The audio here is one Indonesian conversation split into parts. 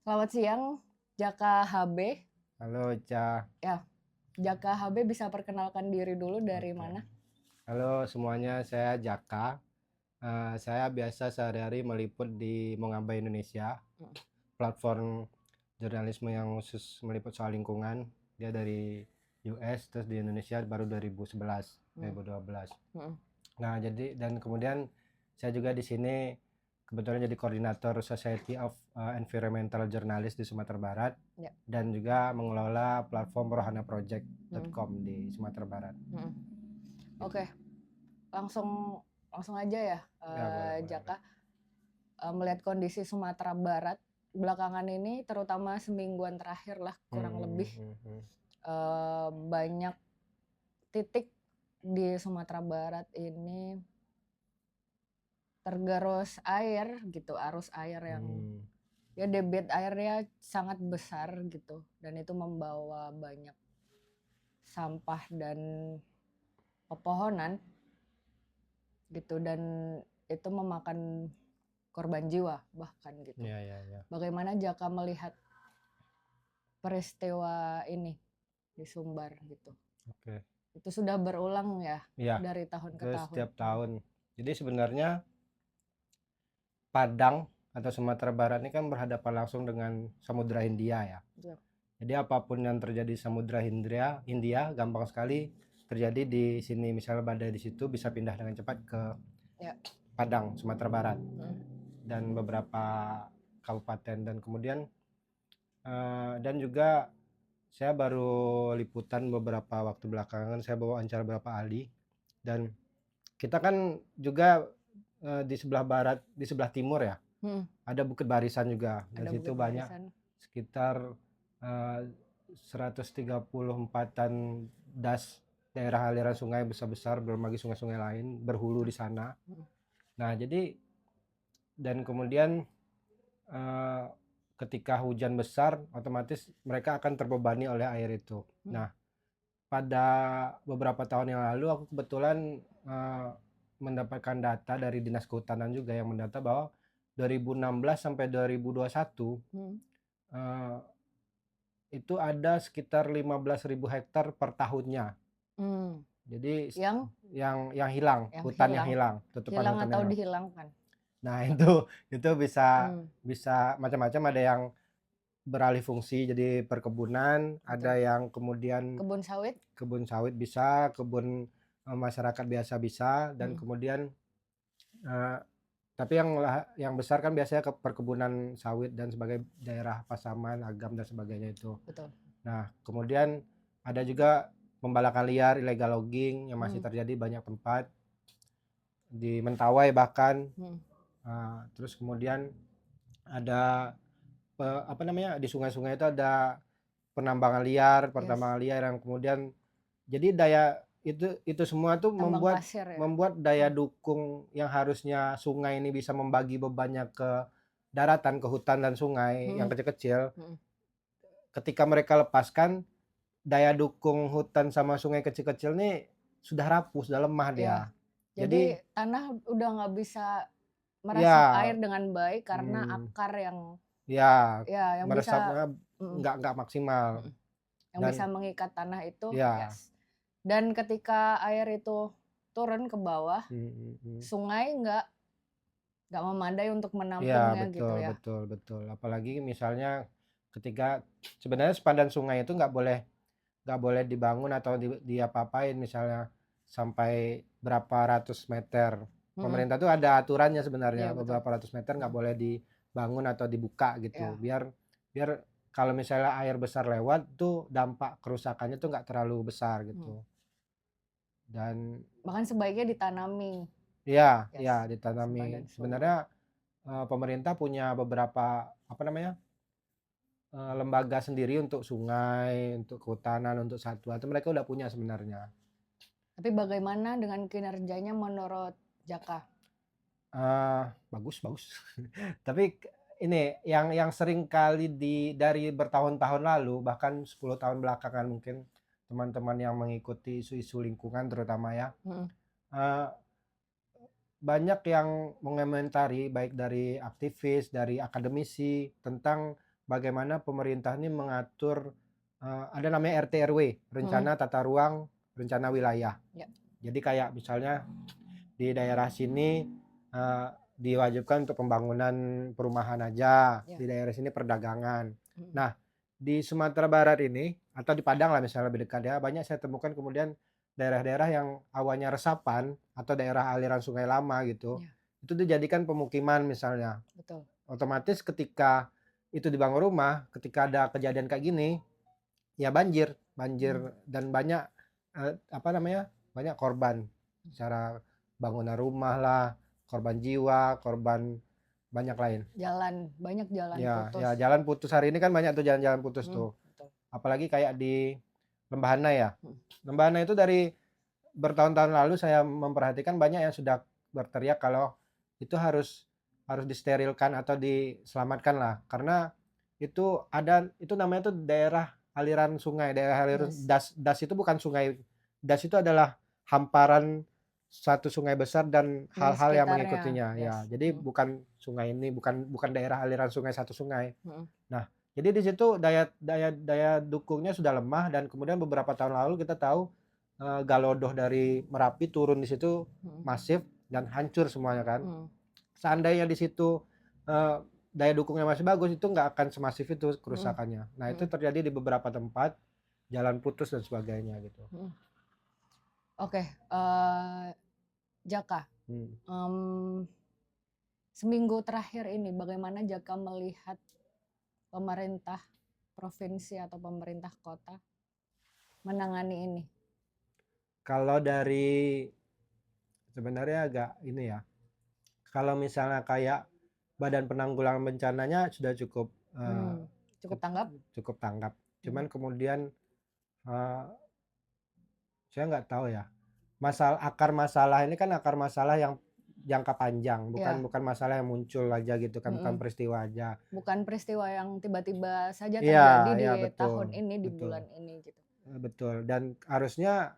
Selamat siang, Jaka HB. Halo, Ca. Ya, Jaka HB bisa perkenalkan diri dulu dari Oke. mana? Halo semuanya, saya Jaka. Saya biasa sehari-hari meliput di Mongabay Indonesia, Mm, platform jurnalisme yang khusus meliput soal lingkungan. Dia dari US, terus di Indonesia baru 2011, mm, 2012. mm. Nah, jadi dan kemudian saya juga di sini kebetulan jadi koordinator Society of Environmental Journalists di Sumatera Barat Ya, dan juga mengelola platform mm, rohanaproject.com di Sumatera Barat. mm. Oke, langsung langsung aja ya, Ya, boleh, boleh. Jaka. Melihat kondisi Sumatera Barat belakangan ini, terutama semingguan terakhir lah kurang lebih, banyak titik di Sumatera Barat ini tergerus air gitu, arus air yang ya debit airnya sangat besar gitu, dan itu membawa banyak sampah dan pepohonan gitu, dan itu memakan korban jiwa bahkan gitu. Ya, ya, ya. Bagaimana Jaka melihat peristiwa ini di Sumbar gitu? Oke. Itu sudah berulang ya Iya, dari tahun ke itu tahun. setiap tahun. Jadi sebenarnya Padang atau Sumatera Barat ini kan berhadapan langsung dengan Samudra Hindia ya. Ya. Jadi apapun yang terjadi di Samudra Hindia gampang sekali terjadi di sini. Misalnya badai di situ bisa pindah dengan cepat ke Ya. Padang, Sumatera Barat Hmm. dan beberapa kabupaten, dan kemudian dan juga saya baru liputan beberapa waktu belakangan, saya bawa wawancara beberapa ahli, dan kita kan juga di sebelah barat, di sebelah timur ya, Hmm. ada Bukit Barisan juga, dan Ada situ Bukit banyak Barisan. sekitar 134-an das daerah aliran sungai besar-besar, belum lagi sungai-sungai lain berhulu di sana. Nah, jadi dan kemudian eh, ketika hujan besar, otomatis mereka akan terbebani oleh air itu. Nah, pada beberapa tahun yang lalu aku kebetulan eh, mendapatkan data dari Dinas Kehutanan juga yang mendata bahwa 2016 sampai 2021 eh, itu ada sekitar 15.000 hektar per tahunnya. Jadi yang yang hilang, yang hutan yang hilang hilang, tutupan hilang hutan yang atau hilang. dihilangkan. Nah, itu bisa Hmm. bisa macam-macam, ada yang beralih fungsi jadi perkebunan, Betul. ada yang kemudian Kebun sawit. kebun sawit bisa, kebun masyarakat biasa bisa, dan kemudian eh, tapi yang besar kan biasanya ke perkebunan sawit dan sebagai daerah Pasaman, Agam dan sebagainya itu. Betul. Nah, kemudian ada juga pembalakan liar, illegal logging yang masih Hmm. terjadi banyak tempat di Mentawai bahkan. Hmm. Terus kemudian ada apa namanya, di sungai-sungai itu ada Yes. pertambangan liar yang kemudian jadi daya itu semua tuh Tambang membuat pasir ya. membuat daya dukung yang harusnya sungai ini bisa membagi bebannya ke daratan, ke hutan dan sungai yang kecil-kecil, ketika mereka lepaskan, daya dukung hutan sama sungai kecil-kecil nih sudah rapuh, sudah lemah dia. Ya. Jadi Jadi tanah udah nggak bisa meresap ya, air dengan baik karena hmm, akar yang ya ya yang bisa meresapnya mm, nggak maksimal, yang bisa dan mengikat tanah itu, ya, yes. Dan ketika air itu turun ke bawah, hmm, hmm, hmm. sungai nggak memadai untuk Ya, menampungnya gitu betul, ya. betul, betul. Apalagi misalnya ketika sebenarnya sepadan sungai itu nggak boleh dibangun atau diapa-apain, misalnya sampai berapa ratus meter. Mm-mm. Pemerintah tuh ada aturannya Iya sebenarnya, betul. beberapa ratus meter nggak Mm. boleh dibangun atau dibuka gitu. Ya. Biar biar kalau misalnya air besar lewat tuh dampak kerusakannya tuh nggak terlalu besar Mm. gitu. Dan Bahkan sebaiknya ditanami, ya, yes, ya ditanami. sepadan sungai. Sebenarnya pemerintah punya beberapa apa namanya, lembaga sendiri untuk sungai, untuk kehutanan, untuk satwa, itu mereka udah punya sebenarnya. Tapi bagaimana dengan kinerjanya menurut Jaka? Bagus, bagus. Tapi ini yang sering kali dari bertahun-tahun lalu, bahkan 10 tahun belakangan mungkin, teman-teman yang mengikuti isu-isu lingkungan terutama ya, Mm-mm. eee, banyak yang mengomentari baik dari aktivis, dari akademisi tentang bagaimana pemerintah ini mengatur ada namanya RT RW, rencana tata ruang, rencana wilayah. Ya. Jadi kayak misalnya di daerah sini diwajibkan untuk pembangunan perumahan aja, Ya. di daerah sini perdagangan. Nah, di Sumatera Barat ini atau di Padang lah misalnya lebih dekat ya, banyak saya temukan kemudian daerah-daerah yang awalnya resapan atau daerah aliran sungai lama gitu, Ya. itu dijadikan pemukiman misalnya. Betul. Otomatis ketika itu dibangun rumah, ketika ada kejadian kayak gini, ya banjir dan banyak banyak korban secara bangunan rumah lah, korban jiwa, korban banyak lain. Banyak jalan Ya, putus. ya jalan putus hari ini kan banyak tuh jalan-jalan putus tuh. Betul. Apalagi kayak di Lembahana ya. Lembahana itu dari bertahun-tahun lalu saya memperhatikan banyak yang sudah berteriak kalau itu harus disterilkan atau diselamatkan lah, karena itu namanya tuh daerah aliran sungai, daerah aliran das itu bukan sungai, das itu adalah hamparan satu sungai besar dan hal-hal yang mengikutinya ya. Jadi bukan sungai ini bukan daerah aliran sungai satu sungai. Nah, jadi di situ daya dukungnya sudah lemah dan kemudian beberapa tahun lalu kita tahu Galodoh dari Merapi turun di situ masif dan hancur semuanya kan. Seandainya di situ daya dukungnya masih bagus, itu nggak akan semasif itu kerusakannya. Nah, itu terjadi di beberapa tempat, jalan putus dan sebagainya gitu. Oke, Jaka, seminggu terakhir ini bagaimana Jaka melihat pemerintah provinsi atau pemerintah kota menangani ini? Kalau dari sebenarnya agak ini ya, kalau misalnya kayak Badan Penanggulangan Bencananya sudah cukup tanggap. Cuman kemudian saya nggak tahu ya, akar masalah ini kan akar masalah yang jangka panjang, bukan masalah yang muncul aja gitu kan, bukan peristiwa aja. Bukan peristiwa yang tiba-tiba saja terjadi di betul, tahun ini, di bulan ini gitu. Betul, dan harusnya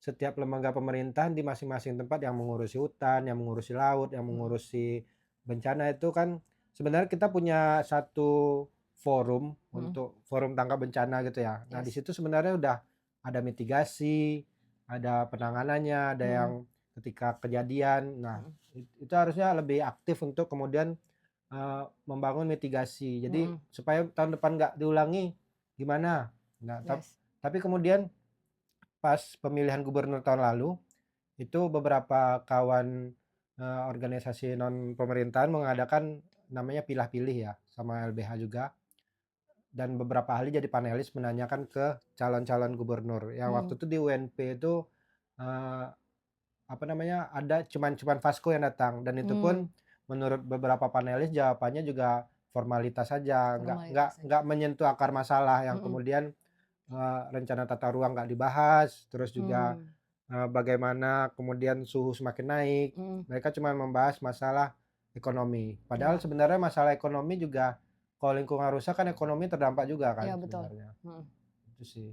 setiap lembaga pemerintahan di masing-masing tempat yang mengurusi hutan, yang mengurusi laut, yang mengurusi bencana itu kan sebenarnya kita punya satu forum untuk forum tangkap bencana gitu ya. Nah, di situ sebenarnya udah ada mitigasi, ada penanganannya, ada yang ketika kejadian. Nah, itu harusnya lebih aktif untuk kemudian membangun mitigasi. Jadi supaya tahun depan nggak diulangi gimana. Nah, tapi kemudian pas pemilihan gubernur tahun lalu itu beberapa kawan organisasi non pemerintahan mengadakan namanya pilah-pilih ya sama LBH juga, dan beberapa ahli jadi panelis menanyakan ke calon-calon gubernur. Yang waktu itu di UNP itu ada cuman Vasco yang datang, dan itu pun menurut beberapa panelis jawabannya juga formalitas saja, nggak menyentuh akar masalah yang kemudian rencana tata ruang nggak dibahas, terus juga bagaimana kemudian suhu semakin naik. Mereka cuma membahas masalah ekonomi. Padahal sebenarnya masalah ekonomi juga, kalau lingkungan rusak kan ekonomi terdampak juga kan sebenarnya. Itu sih.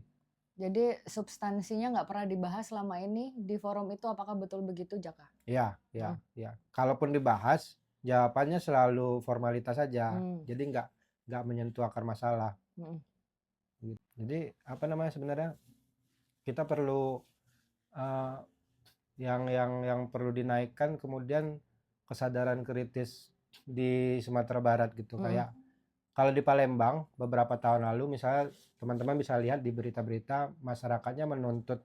Jadi substansinya nggak pernah dibahas selama ini di forum itu, apakah betul begitu, Jaka? Iya. Kalaupun dibahas, jawabannya selalu formalitas saja. Jadi nggak menyentuh akar masalah. Jadi sebenarnya kita perlu yang perlu dinaikkan kemudian kesadaran kritis di Sumatera Barat gitu. Kayak kalau di Palembang beberapa tahun lalu misalnya teman-teman bisa lihat di berita-berita, masyarakatnya menuntut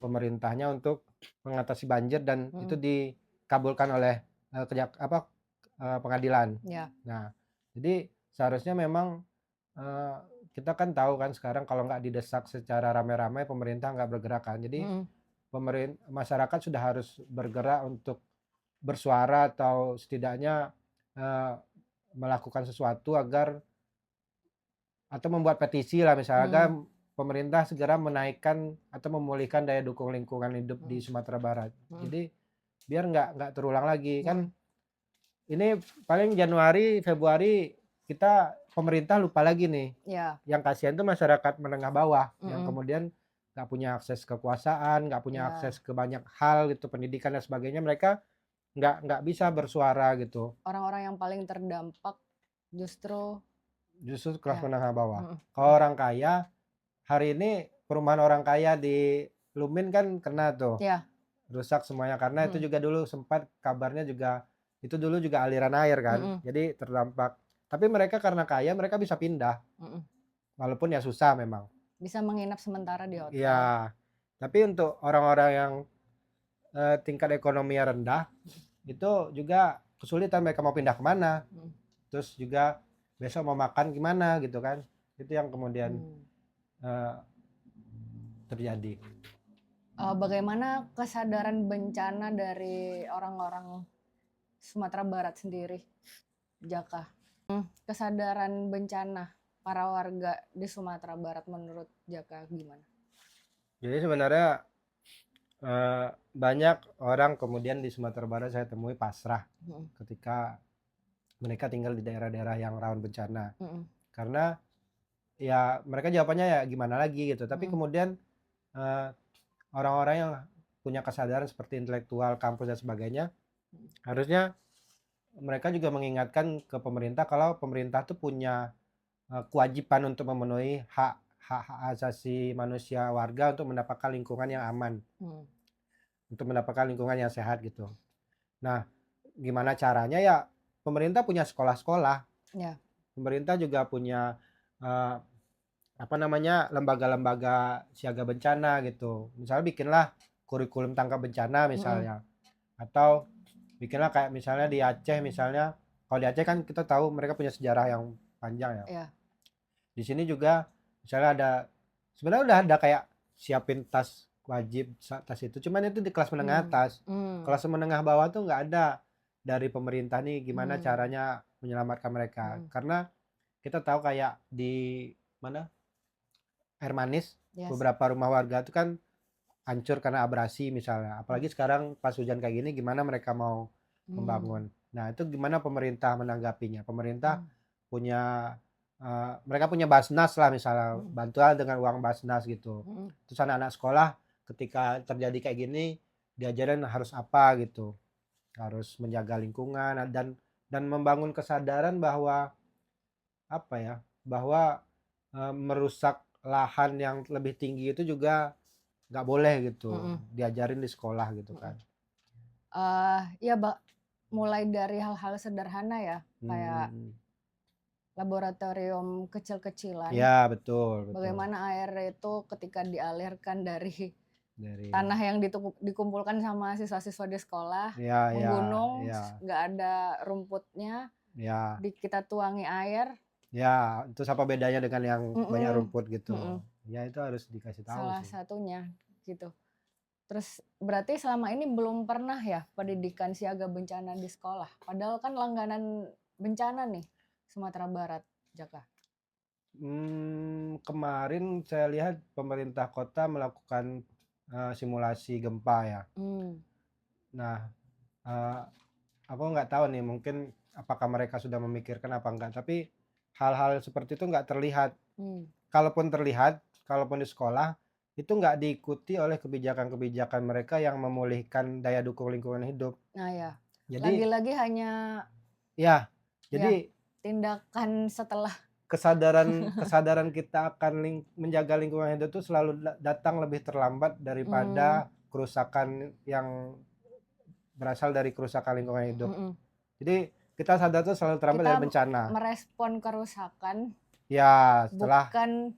pemerintahnya untuk mengatasi banjir dan itu dikabulkan oleh pengadilan. Nah, jadi seharusnya memang kita kan tahu kan sekarang kalau nggak didesak secara rame-rame pemerintah nggak bergerak kan. Jadi masyarakat sudah harus bergerak untuk bersuara atau setidaknya melakukan sesuatu agar, atau membuat petisi lah misalnya, agar pemerintah segera menaikkan atau memulihkan daya dukung lingkungan hidup di Sumatera Barat. Jadi biar nggak terulang lagi kan. Ini paling Januari Februari kita pemerintah lupa lagi nih. Yang kasihan itu masyarakat menengah bawah yang kemudian nggak punya akses kekuasaan, nggak punya akses ke banyak hal gitu, pendidikan dan sebagainya. Mereka nggak bisa bersuara gitu. Orang-orang yang paling terdampak Justru Justru kelas ya. menengah bawah. Mm-mm. Kalau orang kaya, hari ini perumahan orang kaya di Lumin kan kena tuh, Ya. rusak semuanya karena itu Mm-mm. juga dulu sempat kabarnya juga itu dulu juga aliran air kan, Mm-mm. jadi terdampak. Tapi mereka karena kaya mereka bisa pindah, Mm-mm. walaupun ya susah memang. Bisa menginap sementara di hotel. Iya, tapi untuk orang-orang yang tingkat ekonominya rendah, itu juga kesulitan mereka mau pindah kemana. Mm. Terus juga besok mau makan gimana gitu kan. Itu yang kemudian eh, terjadi. Bagaimana kesadaran bencana dari orang-orang Sumatera Barat sendiri, Jaka? Kesadaran bencana para warga di Sumatera Barat menurut Jaka gimana? Jadi sebenarnya banyak orang kemudian di Sumatera Barat saya temui pasrah ketika mereka tinggal di daerah-daerah yang rawan bencana. Karena ya mereka jawabannya ya gimana lagi gitu. Tapi kemudian orang-orang yang punya kesadaran seperti intelektual, kampus dan sebagainya, harusnya mereka juga mengingatkan ke pemerintah kalau pemerintah tuh punya kewajiban untuk memenuhi hak asasi manusia warga untuk mendapatkan lingkungan yang aman, untuk mendapatkan lingkungan yang sehat gitu. Nah, gimana caranya ya? Pemerintah punya sekolah-sekolah, Ya. pemerintah juga punya lembaga-lembaga siaga bencana gitu. Misalnya bikinlah kurikulum tangkap bencana misalnya, atau bikinlah kayak misalnya di Aceh misalnya. Kalau di Aceh kan kita tahu mereka punya sejarah yang panjang ya. Ya. Di sini juga misalnya ada, sebenarnya udah ada kayak siapin tas wajib tas itu, cuman itu di kelas menengah atas. Kelas menengah bawah tuh nggak ada dari pemerintah nih gimana caranya menyelamatkan mereka. Karena kita tahu kayak di mana Air Manis, beberapa rumah warga itu kan hancur karena abrasi misalnya. Apalagi sekarang pas hujan kayak gini gimana mereka mau membangun. Nah, itu gimana pemerintah menanggapinya? Pemerintah punya mereka punya Basnas lah misalnya, bantuan dengan uang Basnas gitu. Terus anak-anak sekolah ketika terjadi kayak gini diajarin harus apa gitu. Harus menjaga lingkungan dan membangun kesadaran bahwa apa ya? Bahwa merusak lahan yang lebih tinggi itu juga nggak boleh gitu, diajarin di sekolah gitu kan. Ya, mulai dari hal-hal sederhana ya, kayak laboratorium kecil-kecilan. Ya, betul. Bagaimana air itu ketika dialirkan dari tanah yang dikumpulkan sama siswa-siswa di sekolah, menggunung, nggak ada rumputnya, kita tuangi air. Ya, terus apa bedanya dengan yang banyak rumput gitu? Ya itu harus dikasih tahu Salah sih. satunya gitu. Terus berarti selama ini belum pernah ya pendidikan siaga bencana di sekolah. Padahal kan langganan bencana nih Sumatera Barat, Jaka. Kemarin saya lihat pemerintah kota melakukan simulasi gempa ya. Nah, aku nggak tahu nih mungkin apakah mereka sudah memikirkan apa enggak. Tapi hal-hal seperti itu nggak terlihat. Kalaupun terlihat, kalaupun di sekolah itu nggak diikuti oleh kebijakan-kebijakan mereka yang memulihkan daya dukung lingkungan hidup. Nah ya, jadi lagi-lagi hanya ya, jadi tindakan setelah kesadaran kita akan menjaga lingkungan hidup itu selalu datang lebih terlambat daripada kerusakan yang berasal dari kerusakan lingkungan hidup. Jadi kita sadar tuh selalu terlambat dari bencana. Merespon kerusakan. Ya, setelah bukan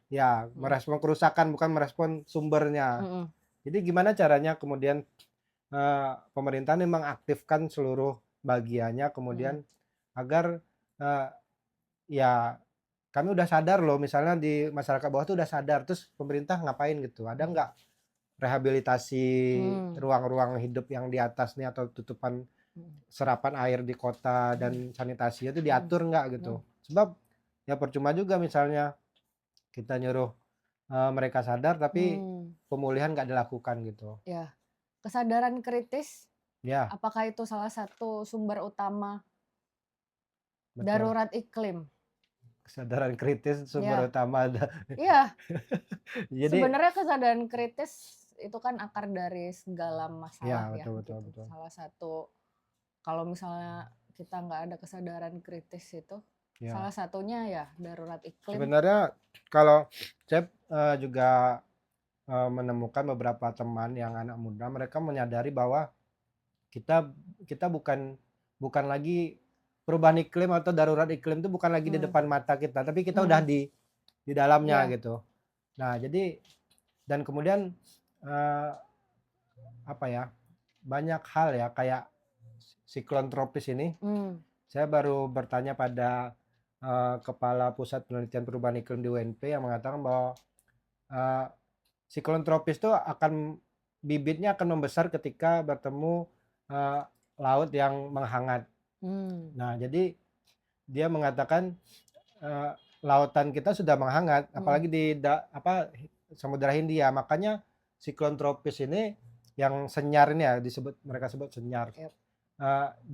ya merespon kerusakan bukan merespon sumbernya. Jadi gimana caranya kemudian pemerintah ini mengaktifkan seluruh bagiannya kemudian agar ya kami udah sadar loh, misalnya di masyarakat bawah tuh udah sadar, terus pemerintah ngapain gitu? Ada nggak rehabilitasi ruang-ruang hidup yang di atas nih atau tutupan serapan air di kota dan sanitasinya itu diatur nggak gitu? Sebab ya percuma juga misalnya kita nyuruh mereka sadar tapi pemulihan nggak dilakukan gitu. Ya, kesadaran kritis. Ya. Apakah itu salah satu sumber utama darurat iklim? Kesadaran kritis sumber utama ada. Iya. Jadi sebenarnya kesadaran kritis itu kan akar dari segala masalah ya. Betul. Salah satu kalau misalnya kita nggak ada kesadaran kritis itu, Ya. salah satunya ya darurat iklim. Sebenarnya kalau saya juga menemukan beberapa teman yang anak muda, mereka menyadari bahwa kita kita bukan lagi perubahan iklim atau darurat iklim itu bukan lagi di depan mata kita, tapi kita udah di dalamnya Iya. gitu. Nah, jadi dan kemudian apa ya, banyak hal ya kayak siklon tropis ini. Saya baru bertanya pada Kepala Pusat Penelitian Perubahan Iklim di UNP yang mengatakan bahwa siklon tropis itu bibitnya akan membesar ketika bertemu laut yang menghangat. Nah, jadi dia mengatakan lautan kita sudah menghangat, apalagi di Samudra Hindia. Makanya siklon tropis ini yang senyar ini ya mereka sebut senyar. Yep.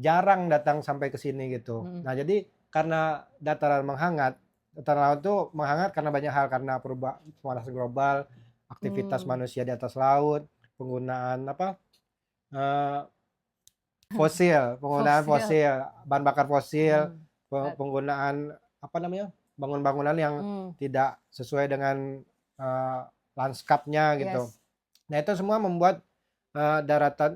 Jarang datang sampai ke sini gitu. Nah, jadi karena dataran laut itu menghangat karena banyak hal, karena pemanasan global, aktivitas manusia di atas laut, penggunaan fosil, bahan bakar fosil, penggunaan bangunan-bangunan yang tidak sesuai dengan lanskapnya gitu. Yes. Nah, itu semua membuat daratan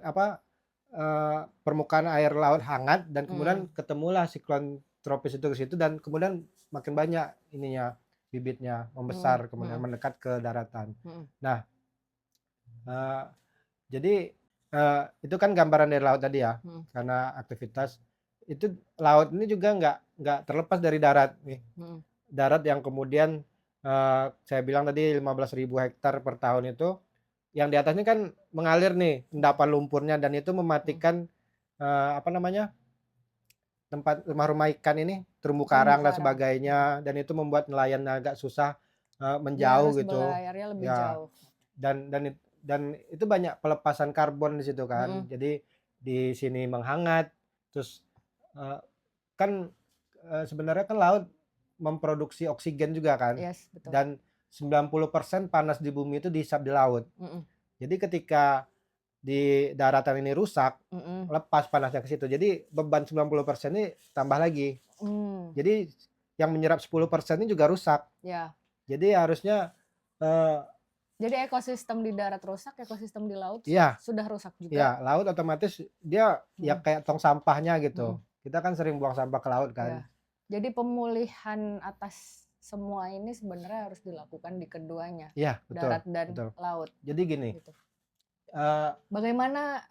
permukaan air laut hangat, dan kemudian ketemulah siklon tropis itu ke situ, dan kemudian makin banyak ininya bibitnya membesar, kemudian mendekat ke daratan. Nah, jadi itu kan gambaran dari laut tadi ya, karena aktivitas itu laut ini juga nggak terlepas dari darat nih. Darat yang kemudian saya bilang tadi 15.000 hektar per tahun itu, yang di atasnya kan mengalir nih endapan lumpurnya, dan itu mematikan tempat rumah-rumah ikan ini, terumbu karang dan sebagainya, dan itu membuat nelayan agak susah menjauh gitu. Berlayarnya lebih jauh. Dan itu banyak pelepasan karbon di situ kan. Jadi di sini menghangat, terus kan sebenarnya kan laut memproduksi oksigen juga kan. Yes, betul. Dan 90% panas di bumi itu dihisap di laut. Jadi ketika di daratan ini rusak, lepas panasnya ke situ. Jadi beban 90% ini tambah lagi. Jadi yang menyerap 10% ini juga rusak. Ya. Jadi harusnya jadi ekosistem di darat rusak, ekosistem di laut sudah rusak juga. Ya, laut otomatis dia ya kayak tong sampahnya gitu. Kita kan sering buang sampah ke laut kan. Ya. Jadi pemulihan atas semua ini sebenarnya harus dilakukan di keduanya. Iya, betul. Darat dan laut. Jadi gini. Gitu. Bagaimana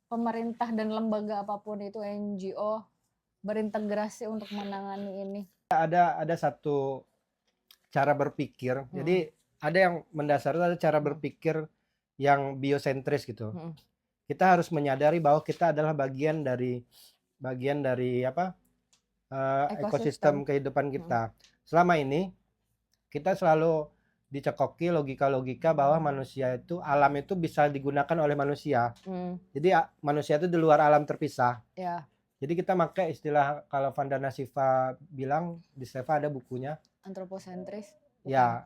pemerintah dan lembaga apapun itu, NGO, berintegrasi untuk menangani ini? Ada satu cara berpikir. Jadi ada yang mendasar, ada cara berpikir yang biosentris gitu. Kita harus menyadari bahwa kita adalah bagian dari ekosistem kehidupan kita. Selama ini kita selalu dicekoki logika-logika bahwa manusia itu, alam itu bisa digunakan oleh manusia. Jadi manusia itu di luar alam terpisah. Ya. Jadi kita pakai istilah, kalau Vandana Shiva bilang, di Shiva ada bukunya, antroposentris. Ya.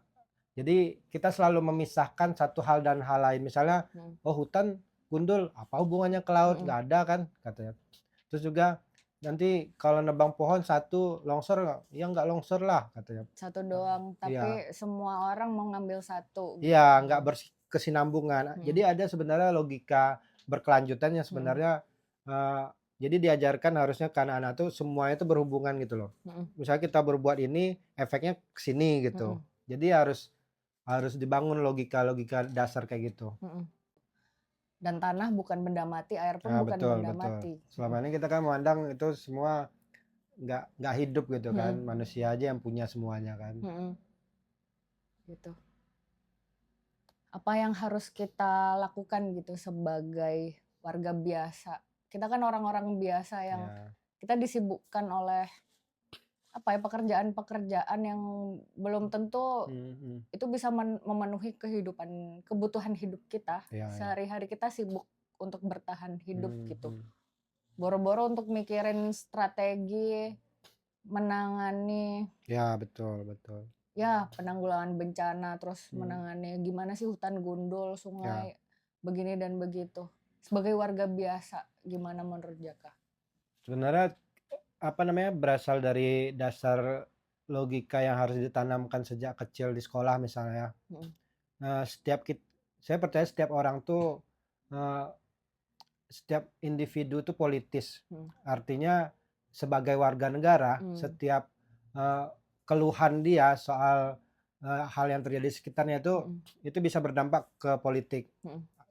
Jadi kita selalu memisahkan satu hal dan hal lain. Misalnya, hutan gundul, apa hubungannya ke laut? Nggak ada kan, katanya. Terus juga nanti kalau nebang pohon satu longsor nggak? Ya nggak longsor lah, katanya. Satu doang, tapi semua orang mau ngambil satu. Iya, nggak berkesinambungan. Jadi ada sebenarnya logika berkelanjutan yang sebenarnya jadi diajarkan harusnya ke anak-anak tuh semuanya itu berhubungan gitu loh. Misalnya kita berbuat ini, efeknya ke sini gitu. Jadi harus dibangun logika-logika dasar kayak gitu. Dan tanah bukan benda mati, air pun bukan benda mati. Selama ini kita kan memandang itu semua nggak hidup gitu kan, manusia aja yang punya semuanya kan. Gitu. Apa yang harus kita lakukan gitu sebagai warga biasa? Kita kan orang-orang biasa yang kita disibukkan oleh pekerjaan-pekerjaan yang belum tentu itu bisa memenuhi kebutuhan hidup kita. Sehari-hari kita sibuk untuk bertahan hidup gitu. Boro-boro untuk mikirin strategi menangani. Ya, betul. Ya, penanggulangan bencana, terus menangani gimana sih hutan gundul, sungai, begini dan begitu. Sebagai warga biasa, gimana menurut Jaka? Sebenarnya berasal dari dasar logika yang harus ditanamkan sejak kecil di sekolah misalnya. Mm. Saya percaya setiap orang tuh eh, setiap individu tuh politis. Artinya sebagai warga negara, setiap eh, keluhan dia soal hal yang terjadi di sekitarnya itu bisa berdampak ke politik.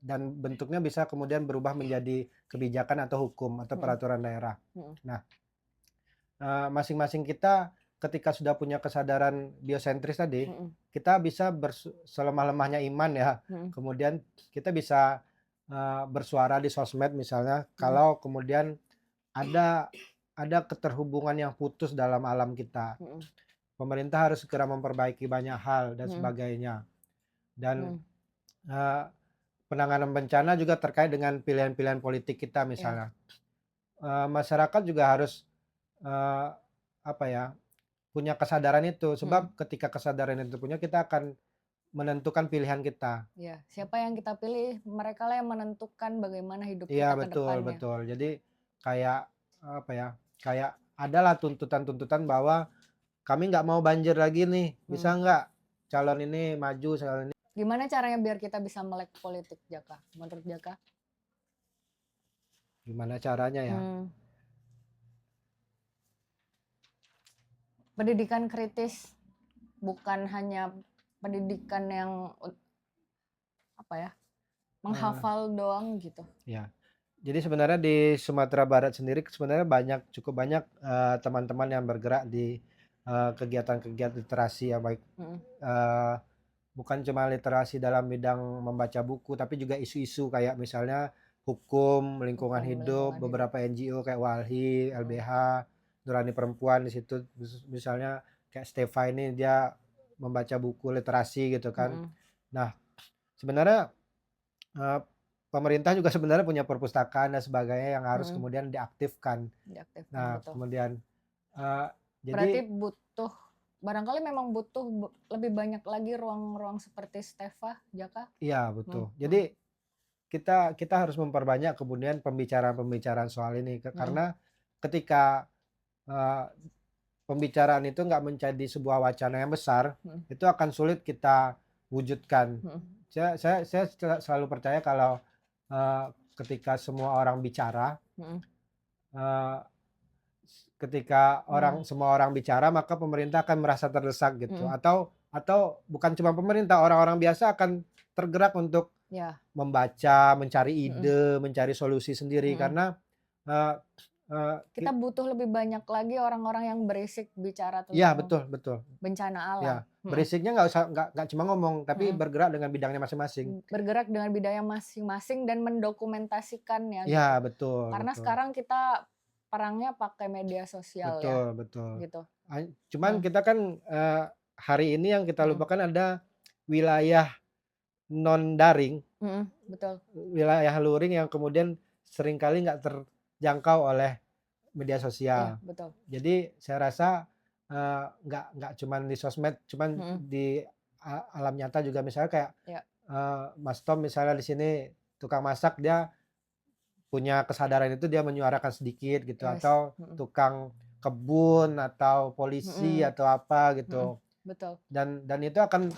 Dan bentuknya bisa kemudian berubah menjadi kebijakan atau hukum atau peraturan daerah. Nah, masing-masing kita ketika sudah punya kesadaran biosentris tadi, kita bisa selemah-lemahnya iman ya. Kemudian kita bisa bersuara di sosmed misalnya, kalau kemudian ada keterhubungan yang putus dalam alam kita. Pemerintah harus segera memperbaiki banyak hal dan sebagainya. Dan penanganan bencana juga terkait dengan pilihan-pilihan politik kita misalnya. Masyarakat juga harus punya kesadaran itu, sebab ketika kesadaran itu punya, kita akan menentukan pilihan kita. Ya, siapa yang kita pilih, mereka lah yang menentukan bagaimana hidup Iya, kita ke depannya. betul. Jadi kayak adalah tuntutan-tuntutan bahwa kami nggak mau banjir lagi nih, bisa nggak calon ini maju, calon ini. Gimana caranya biar kita bisa melek politik, Jaka? Menurut Jaka? Gimana caranya ya? Pendidikan kritis, bukan hanya pendidikan yang menghafal doang gitu. Ya, jadi sebenarnya di Sumatera Barat sendiri sebenarnya cukup banyak teman-teman yang bergerak di kegiatan-kegiatan literasi ya, baik bukan cuma literasi dalam bidang membaca buku, tapi juga isu-isu kayak misalnya hukum, lingkungan hidup, beberapa NGO kayak Walhi, LBH, Nurani Perempuan di situ misalnya kayak Stefa ini dia membaca buku literasi gitu kan. Nah, sebenarnya pemerintah juga sebenarnya punya perpustakaan dan sebagainya yang harus kemudian diaktifkan. Nah, betul. Kemudian berarti barangkali memang butuh lebih banyak lagi ruang-ruang seperti Stefa, Jaka? Iya, betul. Jadi kita harus memperbanyak kemudian pembicaraan soal ini, karena ketika pembicaraan itu nggak menjadi sebuah wacana yang besar, itu akan sulit kita wujudkan. Saya selalu percaya kalau ketika semua orang bicara, semua orang bicara, maka pemerintah akan merasa terdesak gitu. Atau bukan cuma pemerintah, orang-orang biasa akan tergerak untuk membaca, mencari ide, mencari solusi sendiri, karena kita butuh lebih banyak lagi orang-orang yang berisik bicara tentang betul. bencana alam. Ya, berisiknya nggak cuma ngomong, tapi bergerak dengan bidangnya masing-masing. Bergerak dengan bidangnya masing-masing dan mendokumentasikannya. Ya, gitu. Betul. Karena sekarang kita perangnya pakai media sosial. Betul. Gitu. Cuman kita kan hari ini yang kita lupakan ada wilayah non daring, betul. Wilayah luring yang kemudian seringkali nggak terjangkau oleh media sosial. Betul. Jadi saya rasa nggak cuman di sosmed, cuman di alam nyata juga, misalnya kayak Mas Tom misalnya di sini tukang masak, dia punya kesadaran itu, dia menyuarakan sedikit gitu, atau tukang kebun atau polisi atau apa gitu. Betul. Dan itu akan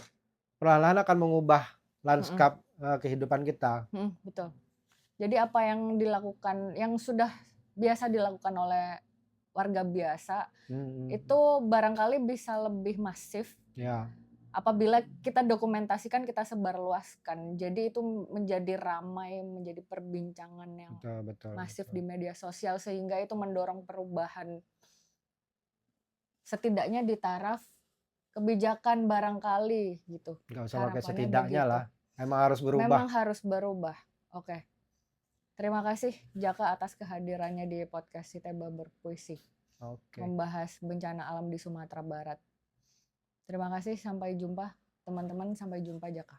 perlahan-lahan akan mengubah lanskap kehidupan kita. Betul. Jadi apa yang dilakukan, yang sudah biasa dilakukan oleh warga biasa, itu barangkali bisa lebih masif. Ya. Apabila kita dokumentasikan, kita sebarluaskan. Jadi itu menjadi ramai, menjadi perbincangan yang masif di media sosial, sehingga itu mendorong perubahan. Setidaknya di taraf kebijakan barangkali gitu. Nggak usah pakai setidaknya begitu lah. Memang harus berubah. Memang harus berubah. Oke. Terima kasih Jaka atas kehadirannya di podcast Siteba Berpuisi. Membahas bencana alam di Sumatera Barat. Terima kasih, sampai jumpa teman-teman, sampai jumpa Jaka.